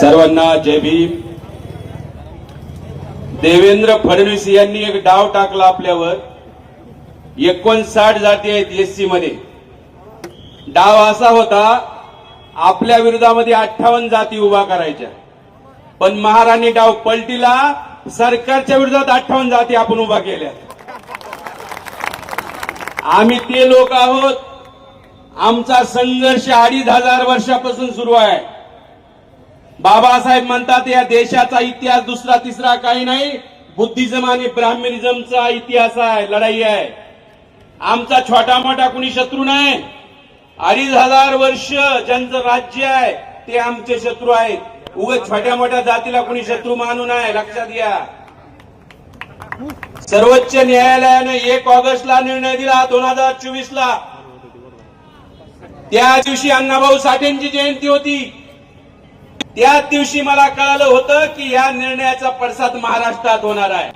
सर्वांना जय भीम। देवेंद्र फडणवीस यांनी एक डाव टाकला आपल्यावर। 59 जाती आहेत एससी मध्ये। डाव असा होता, आपल्या विरोधामध्ये 58 जाती उभा करायच्या, पण महाराणी डाव पलटीला, सरकारच्या विरोधात 58 जाती आपण उभा केल्या। आम्ही ते लोक आहोत, आमचा संघर्ष 2500 वर्षापासून सुरू आहे। बाबासाहेब म्हणतात या देशाचा इतिहास दुसरा तिसरा काही नाही, बुद्धिझम आणि ब्राह्मणिझमचा इतिहास आहे, लढाई आहे। आमचा छोटा मोठा कुणी शत्रू नाही। 2500 वर्ष ज्यांचं राज्य आहे ते आमचे शत्रू आहेत। उगाच छोट्या मोठ्या जातीला कुणी शत्रू मानू नये, लक्षात घ्या। सर्वोच्च न्यायालयाने 1 ऑगस्टला निर्णय दिला 2024 ला। त्या दिवशी अण्णाभाऊ साठेंची जयंती होती। त्याच दिवशी मला कळालं होतं की या निर्णयाचा पडसाद महाराष्ट्रात होणार आहे।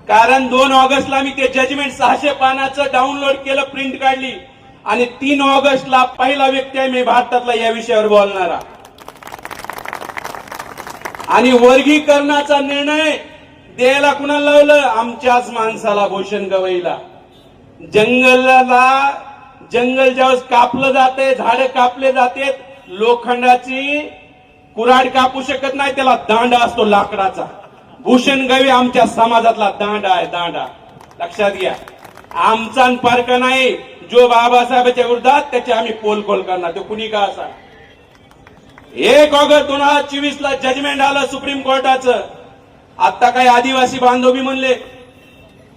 कारण 2 ऑगस्टला मी ते जजमेंट 600 पानाचं डाउनलोड केलं, प्रिंट काढली, आणि 3 ऑगस्टला पहिला व्यक्ती आहे मी भारतातला या विषयावर बोलणारा। आणि वर्गीकरणाचा निर्णय द्यायला कुणाला लावलं? आमच्याच माणसाला, भूषण गवईला। जंगल ज्यावेळेस कापलं जाते, झाडं कापले जाते, लोखंडाची कुऱ्हाड कापू शकत नाही, त्याला दांडा असतो लाकडाचा। भूषण गवई आमच्या समाजातला दांडा आहे, दांडा, लक्षात घ्या। आमचा फरक नाही, जो बाबासाहेबांच्या विरोधात त्याचे आम्ही पोलखोल करणार, तो कुणी का असा। 1 ऑगस्ट 2024 ला जजमेंट आलं सुप्रीम कोर्टाचं। आता काही आदिवासी बांधव बी म्हणले,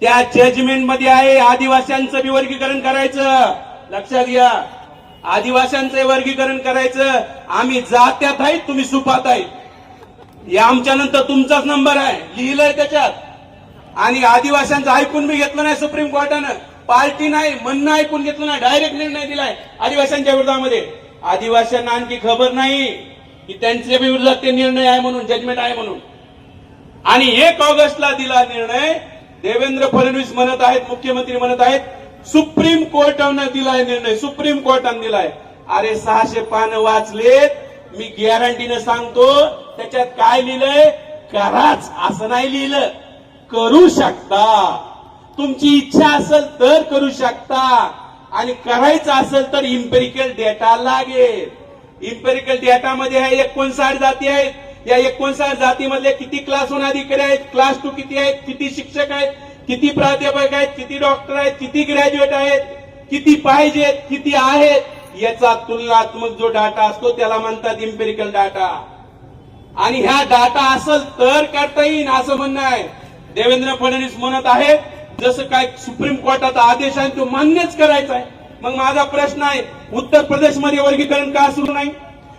त्या जजमेंट मध्ये आहे आदिवासींचं बी वर्गीकरण करायचं, लक्षात घ्या। आदिवासींचं वर्गीकरण करायचं। आम्ही जात्यात आहेत, तुम्ही सुपात आहेत, या आमच्या नंतर तुमचाच नंबर आहे, लिहिलंय त्याच्यात। आणि आदिवासींचं ऐकून बी घेतलं नाही सुप्रीम कोर्टानं, पार्टी नाही, म्हणणं ऐकून घेतलं नाही, डायरेक्ट निर्णय दिलाय आदिवासींच्या विरोधामध्ये। आदिवासींना आणखी खबर नाही की त्यांच्या विरोधात ते निर्णय आहे म्हणून, जजमेंट आहे म्हणून। आणि 1 ऑगस्टला दिला निर्णय। देवेंद्र फडणवीस म्हणत आहेत, मुख्यमंत्री म्हणत आहेत, सुप्रीम कोर्टाने दिलाय निर्णय, सुप्रीम कोर्टाने दिलाय। अरे 600 पानं वाचलेत, मी गॅरंटीने सांगतो त्याच्यात काय लिहिलंय? कराच असं नाही लिहिलं, करू शकता, तुमची इच्छा असेल तर करू शकता, आणि करायचं असेल तर इम्पेरिकल डेटा लागेल। इम्पेरिकल डेटा मध्ये 59 जाती आहेत। या 59 जातीमधले किती क्लास 1 अधिकारी आहेत, क्लास 2 किती आहेत, किती शिक्षक आहेत, किती प्राध्यापक आहेत, किती डॉक्टर आहेत, किती ग्रॅज्युएट आहेत, किती पाहिजेत, किती आहेत, याचा तुलनात्मक जो डाटा असतो त्याला म्हणतात इम्पेरिकल डाटा। आणि ह्या डाटा असेल तर करता येईल असं म्हणणं आहे। देवेंद्र फडणवीस म्हणत आहेत जसं काय सुप्रीम कोर्टाचा आदेश आहे तो मान्यच करायचा आहे। मग माझा प्रश्न आहे, उत्तर प्रदेशमध्ये वर्गीकरण का सुरू नाही?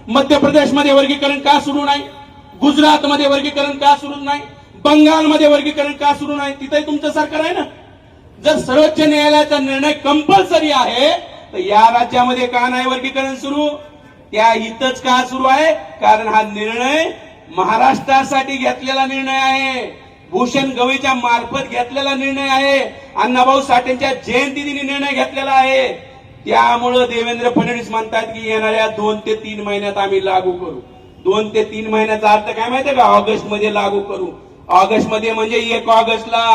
मध्य प्रदेशमध्ये वर्गीकरण का सुरू नाही? गुजरातमध्ये वर्गीकरण का सुरू नाही? बंगालमध्ये वर्गीकरण का सुरू नाही? तिथे तुमचं सरकार आहे ना। जर सर्वोच्च न्यायालयाचा निर्णय कंपल्सरी आहे तर या राज्यामध्ये का नाही वर्गीकरण सुरू? त्या इथंच का सुरू आहे? कारण हा निर्णय महाराष्ट्रासाठी घेतलेला निर्णय आहे, भूषण गवईच्या मार्फत घेतलेला निर्णय आहे, अण्णाभाऊ साठेंच्या जयंतीदिनी निर्णय घेतलेला आहे। त्यामुळे देवेंद्र फडणवीस म्हणतात की येणाऱ्या 2 ते 3 महिन्यात आम्ही लागू करू। 2 ते 3 महिन्याचा अर्थ काय माहितीये का? ऑगस्ट मध्ये लागू करू। ऑगस्ट मध्ये म्हणजे 1 ऑगस्टला,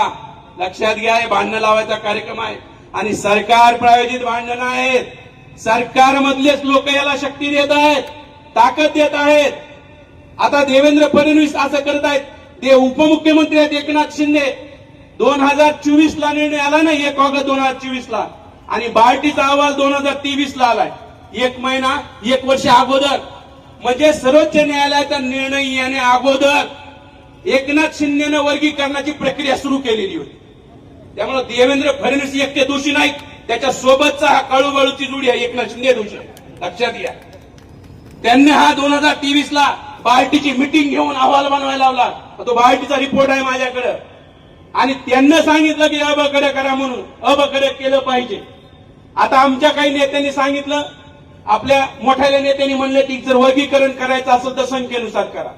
लक्षात घ्या। हे भांडण लावायचा कार्यक्रम आहे आणि सरकार प्रायोजित भांडण आहेत। सरकारमधलेच लोक याला शक्ती देत आहेत, ताकद देत आहेत। आता देवेंद्र फडणवीस असं करत आहेत, ते उपमुख्यमंत्री आहेत एकनाथ शिंदे। 2024 ला निर्णय आला ना, 1 ऑगस्ट 2024 ला, आणि बार्टीचा अहवाल 2023 ला आलाय, 1 महिना 1 वर्ष अगोदर। म्हणजे सर्वोच्च न्यायालयाचा निर्णय येण्या अगोदर एकनाथ शिंदेनं वर्गीकरणाची प्रक्रिया सुरू केलेली होती। त्यामुळे देवेंद्र फडणवीस एकटे दोषी नाहीत, त्याच्या सोबतचा हा काळूबाळूची जोडी आहे, एकनाथ शिंदे दोषी, लक्षात घ्या। त्यांनी हा 2023 ला बार्टीची मिटिंग घेऊन अहवाल बनवायला लावला, तो बार्टीचा रिपोर्ट आहे माझ्याकडे, आणि त्यांना सांगितलं की अबकडे करा म्हणून, अबकडे केलं पाहिजे। आता आमच्या काही नेत्यांनी सांगितलं, आपल्या मोठ्या नेत्यांनी म्हणले की जर वर्गीकरण करायचं असेल तर संख्येनुसार करा।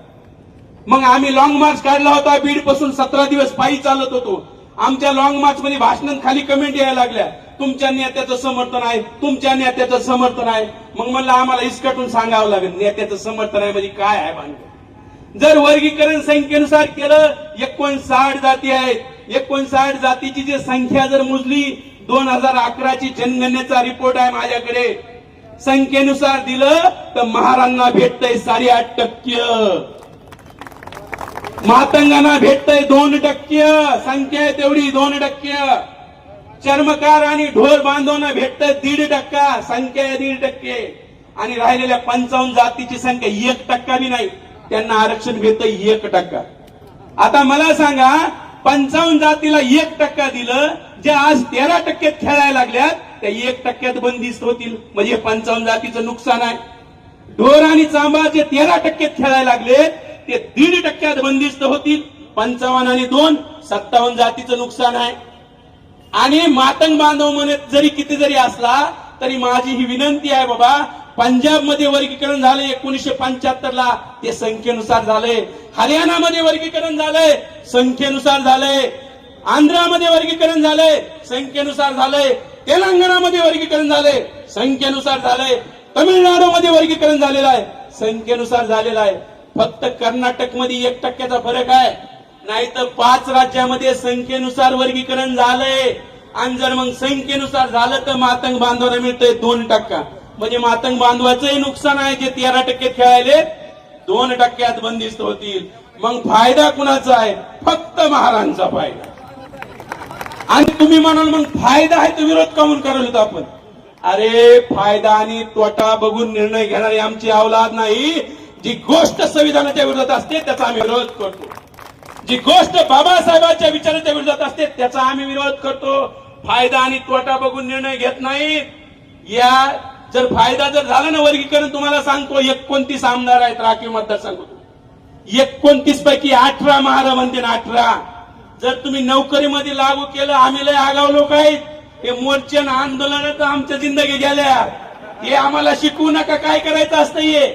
मग आम्ही लॉंग मार्च काढला होता, बीड पासून 17 दिवस पायी चालत होतो। आमच्या लॉंग मार्च मध्ये भाषणात खाली कमेंट यायला लागल्या, तुमच्या नेत्याचं समर्थन आहे, तुमच्या नेत्याचं समर्थन आहे. मग म्हणलं आम्हाला इसकटून सांगावं लागेल नेत्याचं समर्थन आहे म्हणजे काय आहे भानगड. जर वर्गीकरण संख्येनुसार केलं 59 जाती आहेत. 59 जातीची जी संख्या जर मोजली 2011ची जनगणनेचा रिपोर्ट आहे माझ्याकडे. संख्येनुसार दिलं तर महारांना भेटतंय 8.5%, मातंगांना भेटतंय 2%. संख्या आहे तेवढी 2%. चर्मकार आणि ढोर बांधवांना भेटतंय 1.5%. संख्या आहे 1.5%. आणि राहिलेल्या 55 जातीची संख्या 1% बी नाही, त्यांना आरक्षण भेटतंय 1%. आता मला सांगा 55 जातीला 1% दिलं, जे आज 13% खेळायला लागल्यात त्या 1% बंदिस्त होतील, म्हणजे 55 जातीचं नुकसान आहे. ढोर आणि चांबा जे 13% खेळायला लागले ते 1.5% बंदिस्त होतील. 55 आणि 2 57 जातीचं नुकसान आहे. आणि मातंग बांधव म्हणत जरी किती जरी असला तरी माझी ही विनंती आहे बाबा, पंजाबमध्ये वर्गीकरण झाले 1975 ला, ते संख्येनुसार झाले. हरियाणामध्ये वर्गीकरण झालंय संख्येनुसार झालंय. आंध्रामध्ये वर्गीकरण झालंय संख्येनुसार झालंय. तेलंगणामध्ये वर्गीकरण झालंय संख्येनुसार झालंय. तमिळनाडूमध्ये वर्गीकरण झालेलं आहे संख्येनुसार झालेलं आहे. फक्त कर्नाटकमध्ये 1%चा फरक आहे, नाही तर 5 राज्यामध्ये संख्येनुसार वर्गीकरण झालंय. आणि जर मग संख्येनुसार झालं तर मातंग बांधवांना मिळतंय 2%. म्हणजे मातंग बांधवाचंही नुकसान आहे, जे 13% खेळायले 2% बंदिस्त होतील. मग फायदा कुणाचा आहे? फक्त महाराजांचा फायदा. आणि तुम्ही म्हणाल मग फायदा आहे तर विरोध काऊन करायला आपण? अरे फायदा आणि तोटा बघून निर्णय घेणारी आमची अवलाद नाही. जी गोष्ट संविधानाच्या विरोधात असते त्याचा आम्ही विरोध करतो. जी गोष्ट बाबासाहेबांच्या विचाराच्या विरोधात असते त्याचा आम्ही विरोध करतो. फायदा आणि तोटा बघून निर्णय घेत नाही. या जर फायदा जर झाला ना वर्गीकरण, तुम्हाला सांगतो 29 आमदार आहेत राखीव मतदारसंघात. 29 पैकी 18 महारा म्हणते ना 18. जर तुम्ही नोकरीमध्ये लागू केलं, आम्ही लय आगाव लोक आहेत. हे मोर्चे आंदोलन तर आमच्या जिंदगी गेल्या. हे आम्हाला शिकवू नका काय करायचं असतं. हे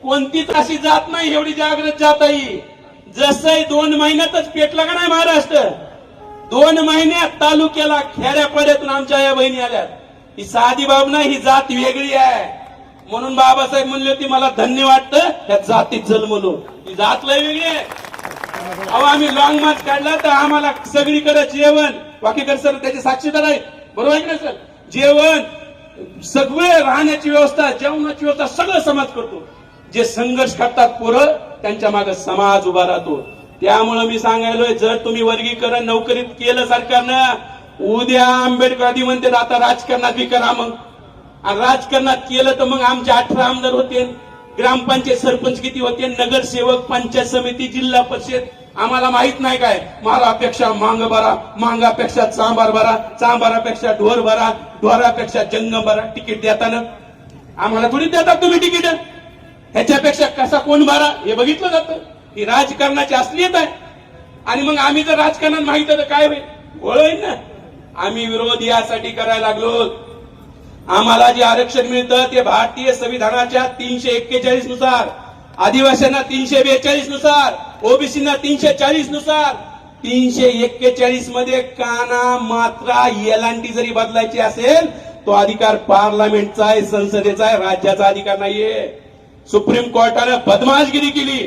कोणतीच अशी जात नाही एवढी जागृत जात आहे. जसं 2 महिन्यातच पेटला का नाही महाराष्ट्र. 2 महिन्यात तालुक्याला खेड्यापाड्यातून आमच्या या बहिणी आल्यात. ही साधी बाब नाही, ही जात वेगळी आहे. म्हणून बाबासाहेब म्हणले होते मला धन्य वाटतं त्या जातीत जन्मलो. ही जात लय वेगळी आहे. अहो आम्ही लॉंग मार्च काढला तर आम्हाला सगळीकडे जेवण, वाकीकर सर त्याचे साक्षीदार आहेत, बरोबर आहे ना सर? जेवण, सगळे राहण्याची व्यवस्था, जेवणाची व्यवस्था सगळं समाज करतो. जे संघर्ष करतात पोरं त्यांच्या मागे समाज उभा राहतो. त्यामुळे मी सांगायलोय, जर तुम्ही वर्गीकरण नोकरीत केलं सरकारनं, उद्या आंबेडकर आधी म्हणते आता राजकारणात बी करा. मग राजकारणात केलं तर मग आमचे 18 आमदार होते, ग्रामपंचायत सरपंच किती होते, नगरसेवक, पंचायत समिती, जिल्हा परिषद. आम्हाला माहित नाही काय, मारापेक्षा मांग भरा, मांगापेक्षा चांबार भरा, चांबारापेक्षा ढोर भरा, ढोरापेक्षा जंगम भरा. तिकीट देताना आम्हाला थोडी देतात तुम्ही तिकीट. ह्याच्यापेक्षा कसा कोण भरा हे बघितलं जातं. ही राजकारणाची असलीयत आहे. आणि मग आम्ही जर राजकारणात माहित तर काय होईल? गोळ होईल ना. आम्ही विरोध यासाठी करायला लागलो, आम्हाला जे आरक्षण मिळतं ते भारतीय संविधानाच्या 341 नुसार, आदिवासींना 342 नुसार, ओबीसींना 340 नुसार. 341 मध्ये काना, मात्रा, एलांटी जरी बदलायची असेल तो अधिकार पार्लमेंटचा आहे, संसदेचा आहे, राज्याचा अधिकार नाहीये. सुप्रीम कोर्टाने बदमाशगिरी केली.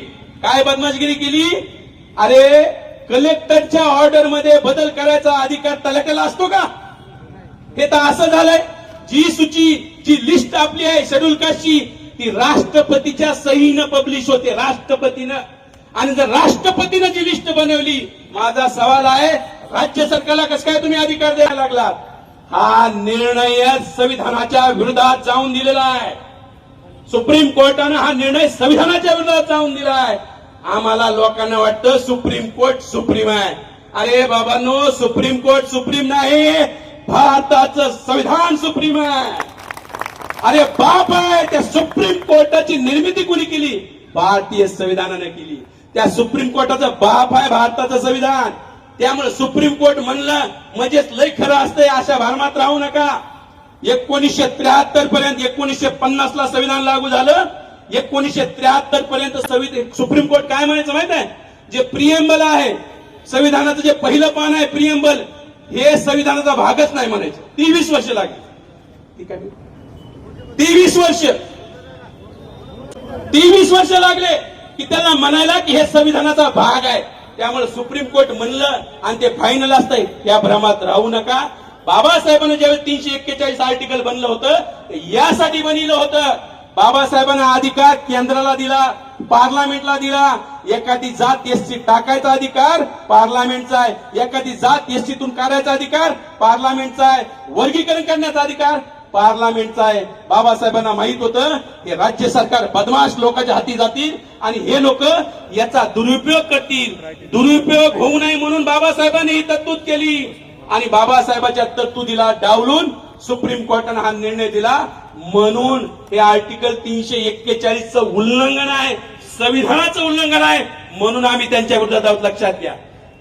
काय बदमाशगिरी केली? अरे कलेक्टरच्या ऑर्डर मध्ये बदल करायचा अधिकार तलाट्याला असतो का? हे तर असं झालंय, जी सूची, जी लिस्ट आपली आहे शेड्यूल कास्टची, ती राष्ट्रपतीच्या सहीनं पब्लिश होते, राष्ट्रपतीनं. आणि जर राष्ट्रपतीनं जी लिस्ट बनवली, माझा सवाल आहे राज्य सरकारला कसं काय तुम्ही अधिकार द्यायला लागलात? हा निर्णय संविधानाच्या विरोधात जाऊन दिलेला आहे. सुप्रीम कोर्टानं हा निर्णय संविधानाच्या विरोधात जाऊन दिला आहे. आम्हाला लोकांना वाटतं सुप्रीम कोर्ट सुप्रीम आहे. अरे बाबांनो, सुप्रीम कोर्ट सुप्रीम नाही, भारताचं संविधान सुप्रीम आहे. अरे बाप आहे, त्या सुप्रीम कोर्टाची निर्मिती कोणी केली? भारतीय संविधानाने केली. त्या सुप्रीम कोर्टाचा बाप आहे भारताचं संविधान. त्यामुळे सुप्रीम कोर्ट म्हणलं म्हणजेच लय खरं असतंय, अशा भरमात राहू नका. 1973 पर्यंत, 1950 ला संविधान लागू झालं. 1973 पर्यंत सुप्रीम कोर्ट काय म्हणायचं माहित आहे? जे प्रिएम्बल आहे संविधानाचं, जे पहिलं पान आहे प्रिएम्बल, हे संविधानाचा भागच नाही म्हणायचे. 23 वर्ष लागली. ठीक आहे, 23 वर्ष लागले की त्यांना म्हणायला की हे संविधानाचा भाग आहे. त्यामुळे सुप्रीम कोर्ट म्हणलं आणि ते फायनल असतंय, या भ्रमात राहू नका. बाबासाहेबांनी ज्यावेळेस 341 आर्टिकल बनलं होतं यासाठी बनलं होतं. बाबासाहेबांना अधिकार केंद्राला दिला, पार्लमेंटला दिला. एखादी जात एसटी टाकायचा अधिकार पार्लमेंटचा आहे, एखादी जात एसटीतून काढायचा अधिकार पार्लमेंटचा आहे, वर्गीकरण करण्याचा अधिकार पार्लमेंटचा आहे. बाबासाहेबांना माहित होतं हे राज्य सरकार बदमाश लोकांच्या हाती जातील आणि हे लोक याचा दुरुपयोग करतील. दुरुपयोग होऊ नये म्हणून बाबासाहेबांनी ही तरतूद केली आणि बाबासाहेबांच्या तरतुदीला डावलून सुप्रीम कोर्टाने हा निर्णय दिला. म्हणून हे आर्टिकल 341चं उल्लंघन आहे, संविधानाचं उल्लंघन आहे. म्हणून आम्ही त्यांच्या विरोधात आहोत, लक्षात घ्या.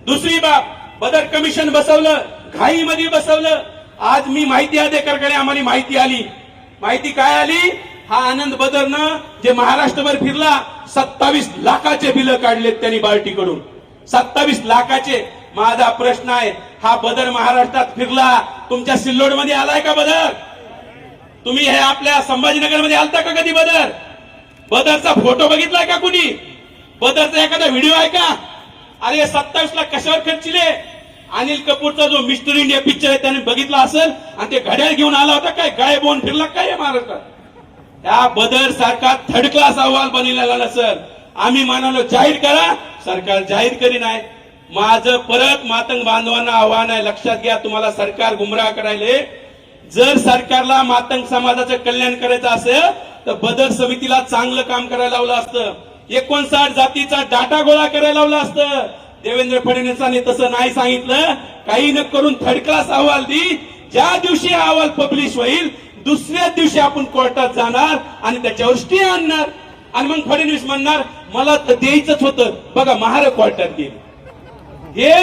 दुसरी बाब, बदर कमिशन बसवलं, घाईमध्ये बसवलं. आज मी माहिती अधिकाऱ्याकडे आम्हाला माहिती आली. माहिती काय आली? हा आनंद बदरनं जे महाराष्ट्रभर फिरला 27 लाखाचे बिल काढलेत त्यांनी बार्टीकडून, 27 लाखाचे. माझा प्रश्न आहे, हा बदर महाराष्ट्रात फिरला, तुमच्या सिल्लोडमध्ये आलाय का बदर? तुम्ही हे आपल्या संभाजीनगरमध्ये आलता का कधी बदर? बदरचा फोटो बघितलाय का कुणी? बदरचा एखादा व्हिडिओ आहे का? अरे 27 लाख कशावर खर्चिले? अनिल कपूरचा जो मिस्टर इंडिया पिक्चर आहे त्याने बघितला असेल आणि ते घड्याळ घेऊन आला होता काय? गायब होऊन फिरला काय महाराष्ट्रात? त्या बदर सारखा थर्ड क्लास अहवाल बनलेला नसेल. आम्ही म्हणालो जाहीर करा, सरकार जाहीर करी नाही. माझं परत मातंग बांधवांना आव्हान आहे, लक्षात घ्या. तुम्हाला सरकार गुमराह करायले. जर सरकारला मातंग समाजाचं कल्याण करायचं असेल तर बदर समितीला चांगलं काम करायला लावलं असतं. 59 जातीचा डाटा गोळा करायला लावलं असतं. देवेंद्र फडणवीसांनी तसं नाही सांगितलं. काही न करून थर्ड क्लास अहवाल दी. ज्या दिवशी हा अहवाल पब्लिश होईल दुसऱ्याच दिवशी आपण कोर्टात जाणार आणि त्याच्यावर स्टे आणणार आणि मग फडणवीस म्हणणार मला तर द्यायचंच होतं. बघा महाराष्ट्र कोर्टात गेले. हे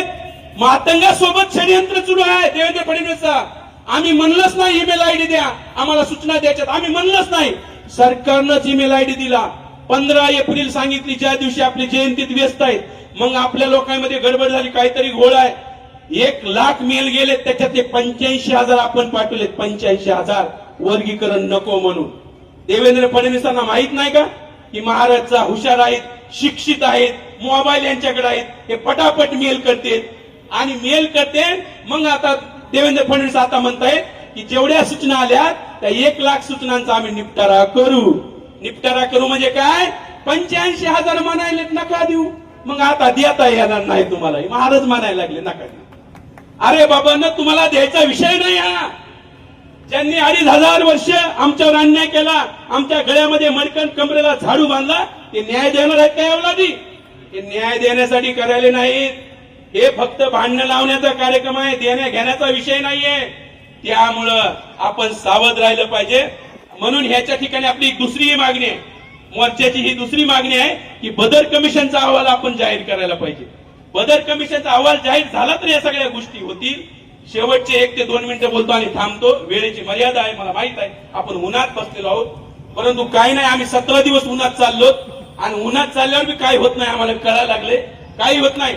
मातंगासोबत षडयंत्र सुरू आहे देवेंद्र फडणवीसचा. आम्ही म्हणलंच नाही ईमेल आयडी द्या, आम्हाला सूचना द्यायच्यात. आम्ही म्हणलंच नाही, सरकारनंच ईमेल आयडी दिला. 15 एप्रिल सांगितली, ज्या दिवशी आपली जयंतीत व्यस्त आहेत. मग आपल्या लोकांमध्ये गडबड झाली, काहीतरी घोळ आहे. 1 लाख मेल गेले, त्याच्यातले 85,000 आपण पाठवले. 85,000 वर्गीकरण नको म्हणून. देवेंद्र फडणवीसांना माहित नाही का की महाराजचा हुशार आहेत, शिक्षित आहेत, मोबाईल यांच्याकडे आहेत, हे पटापट मेल करते आणि मेल करते. मग आता देवेंद्र फडणवीस आता म्हणतायत की जेवढ्या सूचना आल्या त्या 1 लाख सूचनांचा आम्ही निपटारा करू. निपटारा करू म्हणजे काय? 85,000 म्हणायले, नका देऊ. मग आता देता येणार नाही तुम्हाला, महाराज म्हणायला लागले नका देऊ. अरे बाबा न तुम्हाला द्यायचा विषय नाही हा. ज्यांनी 2,500 वर्ष आमच्यावर अन्याय केला, आमच्या गळ्यामध्ये मडकण कमरेला झाडू बांधला, ते न्याय देणार आहेत का एवढी? ते न्याय देण्यासाठी करायले नाहीत. हे फक्त भांडण लावण्याचा कार्यक्रम आहे, देण्या घेण्याचा विषय नाहीये. त्यामुळं आपण सावध राहिलं पाहिजे. म्हणून ह्याच्या ठिकाणी आपली दुसरी मागणी आहे, मोर्चाची ही दुसरी मागणी आहे की बदर कमिशनचा अहवाल आपण जाहीर करायला पाहिजे. बदर कमिशनचा अहवाल जाहीर झाला तर या सगळ्या गोष्टी होतील. शेवटचे 1 ते 2 मिनिटं बोलतो आणि थांबतो. वेळेची मर्यादा आहे, मला माहित आहे. आपण उन्हात बसलेलो आहोत, परंतु काही नाही, आम्ही 17 दिवस उन्हात चाललो आणि उन्हात चालल्यावर बी काही होत नाही. आम्हाला कळायला लागले काही होत नाही,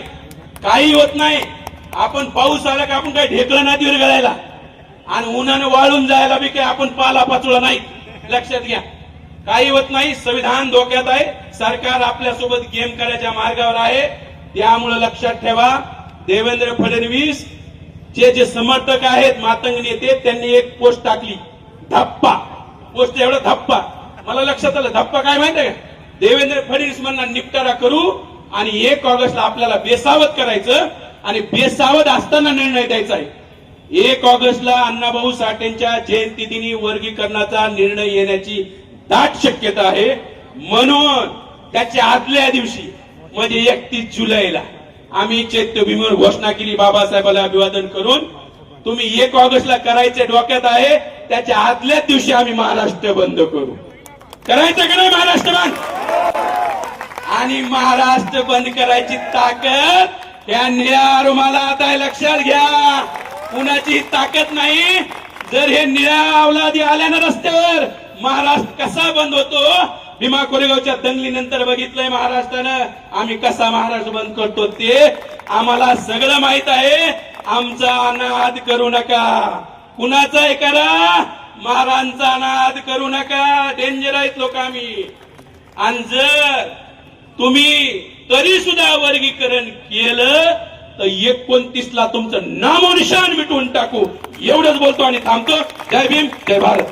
काही होत नाही. आपण पाऊस आला का आपण काही ढेकळं नदीवर गळायला आणि उन्हानं वाळून जायला बी काही आपण पाला पाचोळा नाही. लक्षात घ्या, काही होत नाही. संविधान धोक्यात आहे. सरकार आपल्यासोबत गेम करायच्या मार्गावर आहे. त्यामुळे लक्षात ठेवा, देवेंद्र फडणवीस जे समर्थक आहेत, मातंग नेते, त्यांनी एक पोस्ट टाकली, धप्पा पोस्ट. एवढा धप्पा मला लक्षात आलं. धप्पा काय माहिती आहे का? देवेंद्र फडणवीस म्हणणार निपटारा करू आणि 1 ऑगस्टला आपल्याला बेसावध करायचं आणि बेसावध असताना निर्णय द्यायचा आहे. 1 ऑगस्टला अण्णाभाऊ साठेंच्या जयंती दिनी वर्गीकरणाचा निर्णय येण्याची दाट शक्यता आहे. म्हणून त्याच्या आदल्या दिवशी म्हणजे 31 जुलैला आम्ही चैत्यभूमीवर घोषणा केली, बाबासाहेबांना अभिवादन करून. तुम्ही 1 ऑगस्टला करायचे डोक्यात आहे, त्याच्या आदल्या दिवशी आम्ही महाराष्ट्र बंद करू. करायचं का नाही महाराष्ट्र बंद? आणि महाराष्ट्र बंद करायची ताकद या निळ्या रुमालात आहे, लक्षात घ्या. कुणाची ताकद नाही. जर हे निळ्या अवलादी आल्या ना रस्त्यावर, महाराष्ट्र कसा बंद होतो? भीमा कोरेगावच्या दंगलीनंतर बघितलंय महाराष्ट्रानं आम्ही कसा महाराष्ट्र बंद करतो ते. आम्हाला सगळं माहित आहे. आमचा नाद करू नका. कुणाचाही करा, महाराजांचा नाद करू नका. डेंजर आहेत लोक आम्ही. आणि जर तुम्ही तरी सुद्धा वर्गीकरण केलं तर 29ला तुमचं नामोनिशान मिटवून टाकू. एवढंच बोलतो आणि थांबतो. जय भीम, जय भारत.